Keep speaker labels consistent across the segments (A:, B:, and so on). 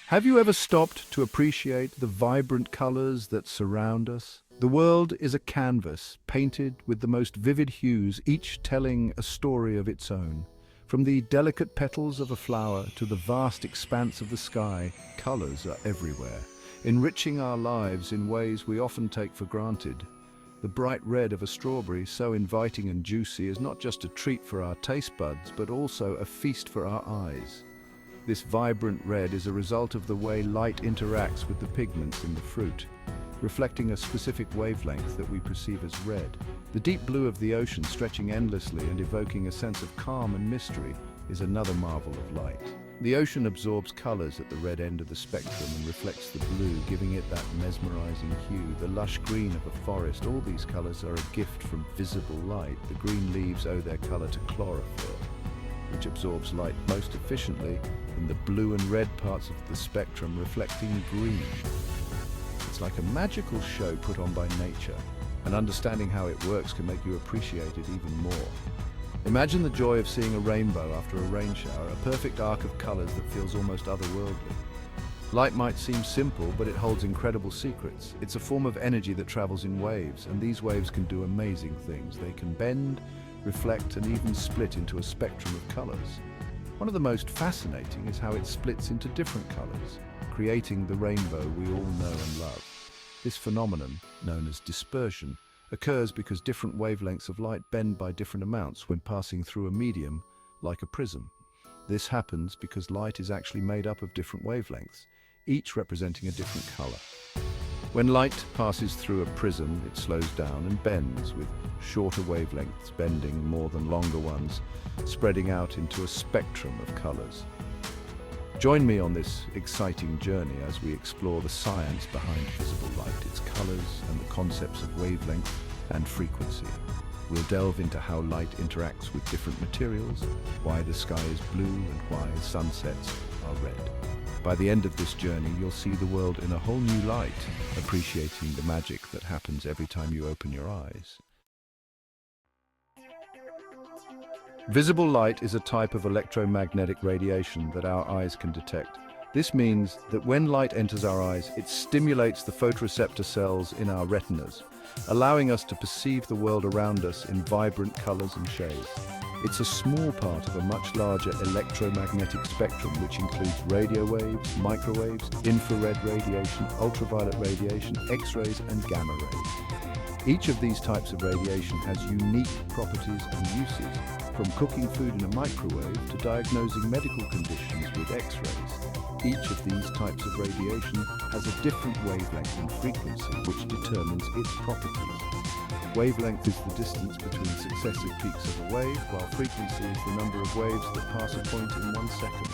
A: Have you ever stopped to appreciate the vibrant colors that surround us? The world is a canvas painted with the most vivid hues, each telling a story of its own. From the delicate petals of a flower to the vast expanse of the sky, colors are everywhere, enriching our lives in ways we often take for granted. The bright red of a strawberry, so inviting and juicy, is not just a treat for our taste buds, but also a feast for our eyes. This vibrant red is a result of the way light interacts with the pigments in the fruit, reflecting a specific wavelength that we perceive as red. The deep blue of the ocean, stretching endlessly and evoking a sense of calm and mystery, is another marvel of light. The ocean absorbs colors at the red end of the spectrum and reflects the blue, giving it that mesmerizing hue. The lush green of a forest, all these colors are a gift from visible light. The green leaves owe their color to chlorophyll, which absorbs light most efficiently in the blue and red parts of the spectrum, reflecting green. It's like a magical show put on by nature, and understanding how it works can make you appreciate it even more. Imagine the joy of seeing a rainbow after a rain shower, a perfect arc of colors that feels almost otherworldly. Light might seem simple, but it holds incredible secrets. It's a form of energy that travels in waves, and these waves can do amazing things. They can bend, reflect, and even split into a spectrum of colors. One of the most fascinating is how it splits into different colors, creating the rainbow we all know and love. This phenomenon, known as dispersion, occurs because different wavelengths of light bend by different amounts when passing through a medium, like a prism. This happens because light is actually made up of different wavelengths, each representing a different color. When light passes through a prism, it slows down and bends, with shorter wavelengths bending more than longer ones, spreading out into a spectrum of colors. Join me on this exciting journey as we explore the science behind visible light, its colors, and the concepts of wavelength and frequency. We'll delve into how light interacts with different materials, why the sky is blue, and why sunsets are red. By the end of this journey, you'll see the world in a whole new light, appreciating the magic that happens every time you open your eyes. Visible light is a type of electromagnetic radiation that our eyes can detect. This means that when light enters our eyes, it stimulates the photoreceptor cells in our retinas, allowing us to perceive the world around us in vibrant colors and shades. It's a small part of a much larger electromagnetic spectrum, which includes radio waves, microwaves, infrared radiation, ultraviolet radiation, X-rays, and gamma rays. Each of these types of radiation has unique properties and uses, from cooking food in a microwave to diagnosing medical conditions with X-rays. Each of these types of radiation has a different wavelength and frequency, which determines its properties. Wavelength is the distance between successive peaks of a wave, while frequency is the number of waves that pass a point in 1 second.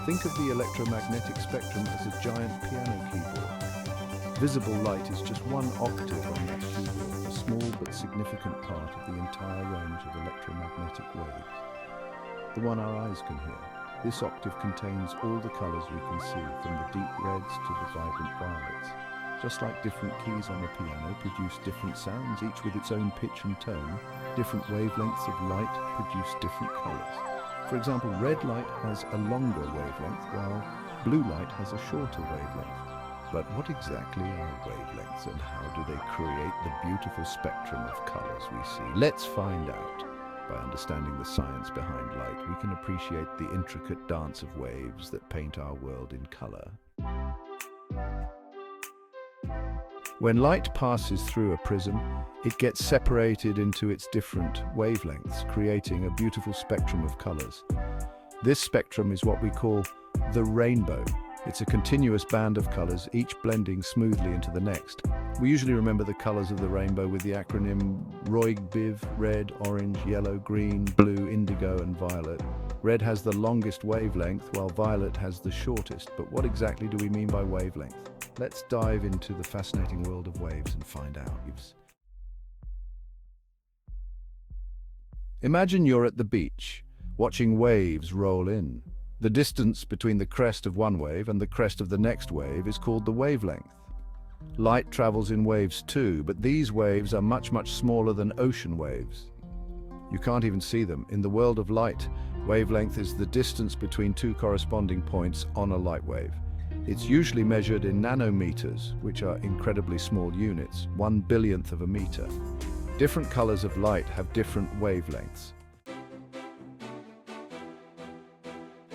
A: Think of the electromagnetic spectrum as a giant piano keyboard. Visible light is just one octave on that keyboard, a small but significant part of the entire range of electromagnetic waves, the one our eyes can hear. This octave contains all the colors we can see, from the deep reds to the vibrant violets. Just like different keys on a piano produce different sounds, each with its own pitch and tone, different wavelengths of light produce different colors. For example, red light has a longer wavelength, while blue light has a shorter wavelength. But what exactly are wavelengths, and how do they create the beautiful spectrum of colors we see? Let's find out. By understanding the science behind light, we can appreciate the intricate dance of waves that paint our world in color. When light passes through a prism, it gets separated into its different wavelengths, creating a beautiful spectrum of colors. This spectrum is what we call the rainbow. It's a continuous band of colors, each blending smoothly into the next. We usually remember the colors of the rainbow with the acronym ROIG-BIV: red, orange, yellow, green, blue, indigo, and violet. Red has the longest wavelength, while violet has the shortest. But what exactly do we mean by wavelength? Let's dive into the fascinating world of waves and find out. Imagine you're at the beach, watching waves roll in. The distance between the crest of one wave and the crest of the next wave is called the wavelength. Light travels in waves too, but these waves are much smaller than ocean waves. You can't even see them. In the world of light, wavelength is the distance between two corresponding points on a light wave. It's usually measured in nanometers, which are incredibly small units, 1/1000th of a meter. Different colors of light have different wavelengths.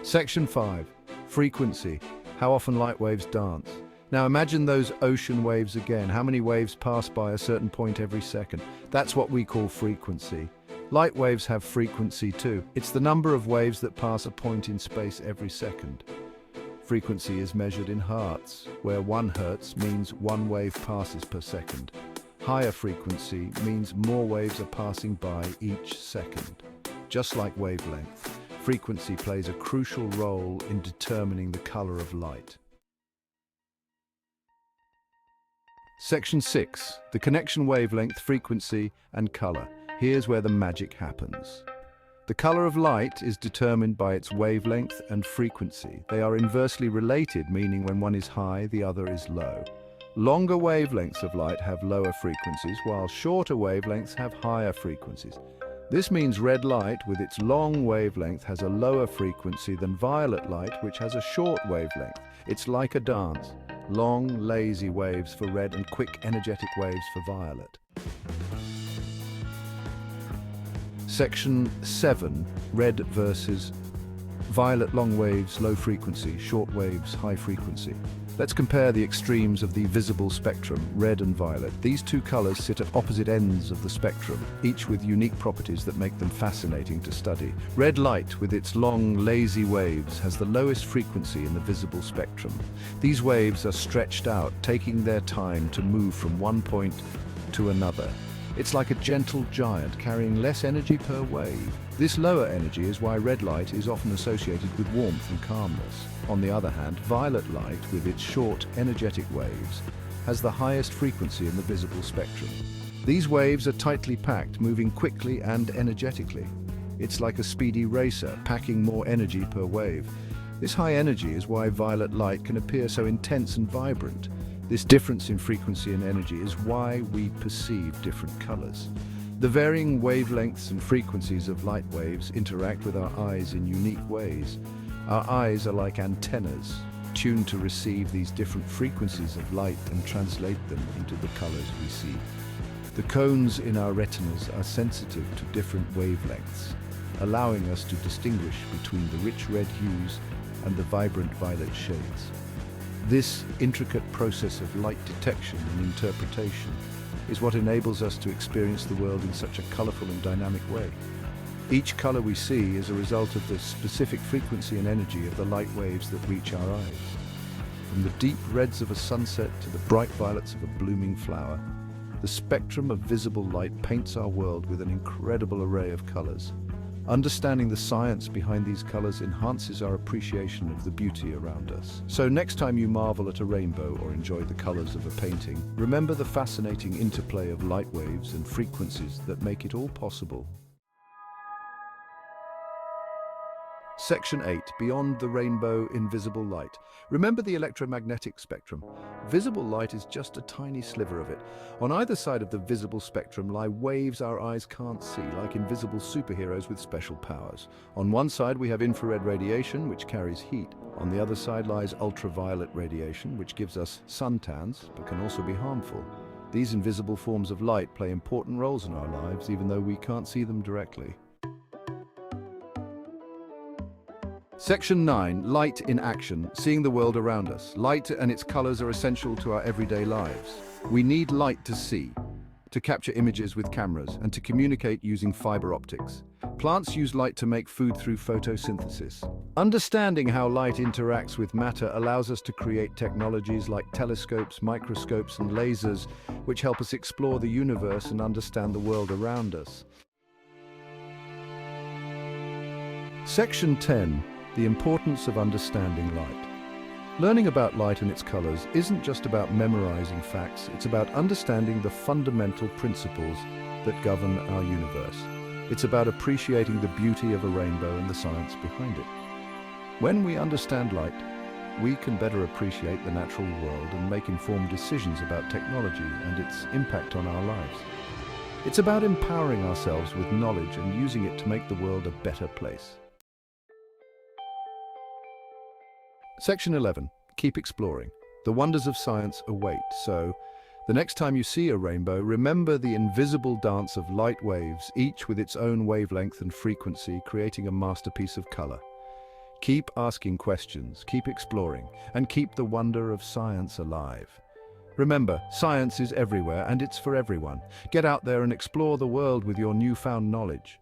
A: Section 5. Frequency. How often light waves dance. Now imagine those ocean waves again. How many waves pass by a certain point every second? That's what we call frequency. Light waves have frequency too. It's the number of waves that pass a point in space every second. Frequency is measured in hertz, where 1 hertz means 1 wave passes per second. Higher frequency means more waves are passing by each second. Just like wavelength, frequency plays a crucial role in determining the color of light. Section 6. The connection wavelength, frequency, and color. Here's where the magic happens. The color of light is determined by its wavelength and frequency. They are inversely related, meaning when one is high, the other is low. Longer wavelengths of light have lower frequencies, while shorter wavelengths have higher frequencies. This means red light, with its long wavelength, has a lower frequency than violet light, which has a short wavelength. It's like a dance. Long, lazy waves for red and quick, energetic waves for violet. Section 7. Red versus violet. Long waves, low frequency, short waves, high frequency. Let's compare the extremes of the visible spectrum, red and violet. These two colors sit at opposite ends of the spectrum, each with unique properties that make them fascinating to study. Red light, with its long, lazy waves, has the lowest frequency in the visible spectrum. These waves are stretched out, taking their time to move from one point to another. It's like a gentle giant carrying less energy per wave. This lower energy is why red light is often associated with warmth and calmness. On the other hand, violet light, with its short, energetic waves, has the highest frequency in the visible spectrum. These waves are tightly packed, moving quickly and energetically. It's like a speedy racer, packing more energy per wave. This high energy is why violet light can appear so intense and vibrant. This difference in frequency and energy is why we perceive different colors. The varying wavelengths and frequencies of light waves interact with our eyes in unique ways. Our eyes are like antennas, tuned to receive these different frequencies of light and translate them into the colors we see. The cones in our retinas are sensitive to different wavelengths, allowing us to distinguish between the rich red hues and the vibrant violet shades. This intricate process of light detection and interpretation is what enables us to experience the world in such a colorful and dynamic way. Each color we see is a result of the specific frequency and energy of the light waves that reach our eyes. From the deep reds of a sunset to the bright violets of a blooming flower, the spectrum of visible light paints our world with an incredible array of colors. Understanding the science behind these colors enhances our appreciation of the beauty around us. So next time you marvel at a rainbow or enjoy the colors of a painting, remember the fascinating interplay of light waves and frequencies that make it all possible. Section 8. Beyond the rainbow, invisible light. Remember the electromagnetic spectrum. Visible light is just a tiny sliver of it. On either side of the visible spectrum lie waves our eyes can't see, like invisible superheroes with special powers. On one side we have infrared radiation, which carries heat. On the other side lies ultraviolet radiation, which gives us suntans, but can also be harmful. These invisible forms of light play important roles in our lives, even though we can't see them directly. Section 9. Light in action, seeing the world around us. Light and its colors are essential to our everyday lives. We need light to see, to capture images with cameras, and to communicate using fiber optics. Plants use light to make food through photosynthesis. Understanding how light interacts with matter allows us to create technologies like telescopes, microscopes, and lasers, which help us explore the universe and understand the world around us. Section 10. The importance of understanding light. Learning about light and its colors isn't just about memorizing facts, it's about understanding the fundamental principles that govern our universe. It's about appreciating the beauty of a rainbow and the science behind it. When we understand light, we can better appreciate the natural world and make informed decisions about technology and its impact on our lives. It's about empowering ourselves with knowledge and using it to make the world a better place. Section 11. keep exploring. The wonders of science await, so the next time you see a rainbow, remember the invisible dance of light waves, each with its own wavelength and frequency, creating a masterpiece of color. Keep asking questions, keep exploring, and keep the wonder of science alive. Remember, science is everywhere and it's for everyone. Get out there and explore the world with your newfound knowledge.